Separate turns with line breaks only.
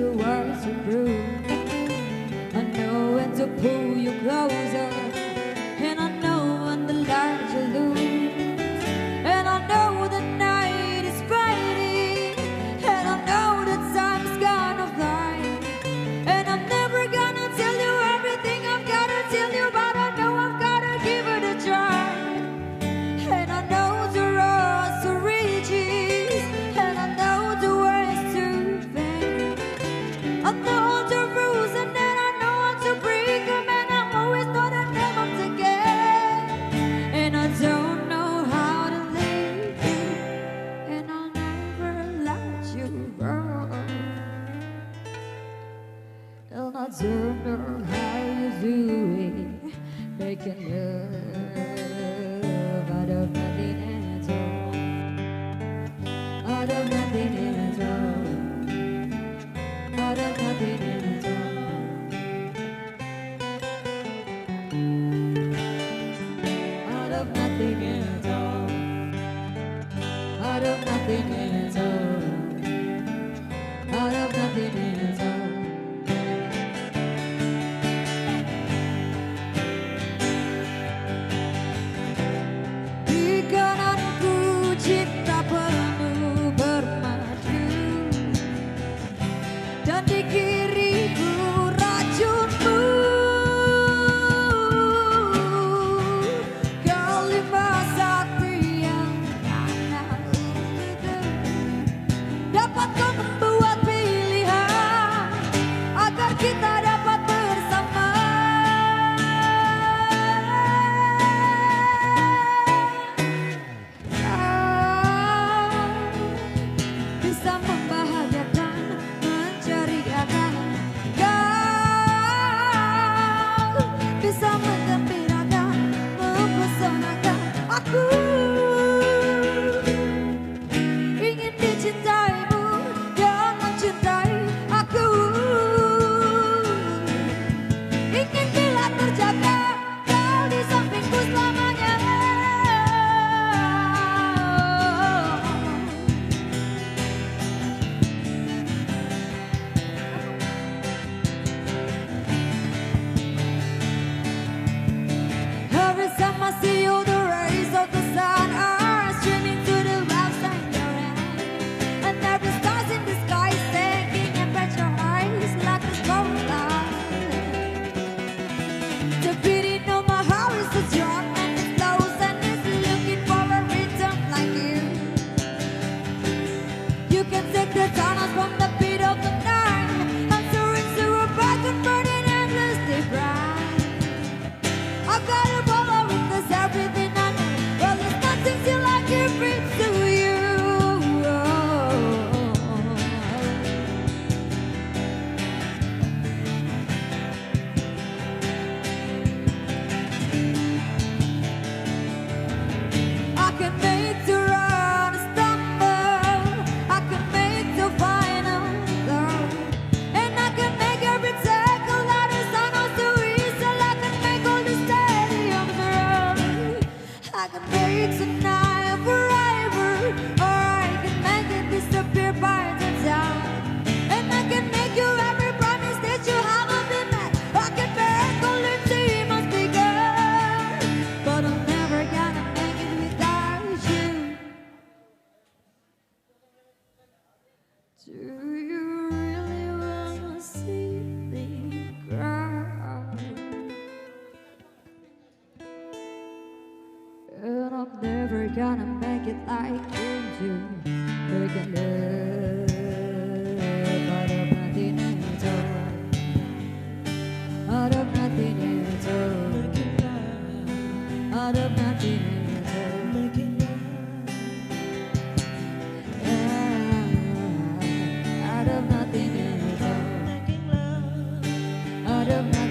the words are true. I know when to pull you closer, and I know when the light you lose. And I know the night is fading, and I know that time's gonna fly. And I'm never gonna tell you everything I've gotta tell you, but I know I've gotta give it a try. And I know the roads to riches, and I know the ways to fame. I know the rules, and then I know how to break them, and I always know the name of the game. And I don't know how to leave you, and I'll never let you go. And I don't know how you do it, making love out of nothing at all. Out of nothing at all. Out of nothing at all. Out of nothing at all. Out of nothing at all. Out of nothing at all. Di kananku cinta penuh bermadu, dan di kiriku racunmu. Kalimat sakti yang anak itu dapat kau membuat pilihan agar kita dapat bersama. Bisa membahagiakan, menceriakan. Kau bisa menggembirakan, mempesonakan. Aku ingin dicintaimu dan mencintai aku. Ingin bila terjaga kau di sampingku selamanya. Every time I see you, the rays of the sun are streaming to the west and your end. And every star's in the sky is taking and at your eyes like a spotlight. The beating of my heart is so strong and it flows and it's looking for a rhythm like you. You can take the tunnels from the beat of the night and soaring to a bright and burning endlessly bright. I've got a follow with this everything I know. Well, there's nothing till I give it to you. I can make the run stumble, I can make the final go, and I can make every tackle that is done all too easy. I can make all the stadiums run. I can make tonight forever, or I can make it disappear by the time. And I can make you every promise that you haven't been met. I can make all the demons begun, but I'm never gonna make it without you. Do you really wanna see me cry? And I'm never gonna make it like you do. Making love out of nothing at all. Out of nothing at all. Out of nothing at all. Out of nothing at all. Out of nothing.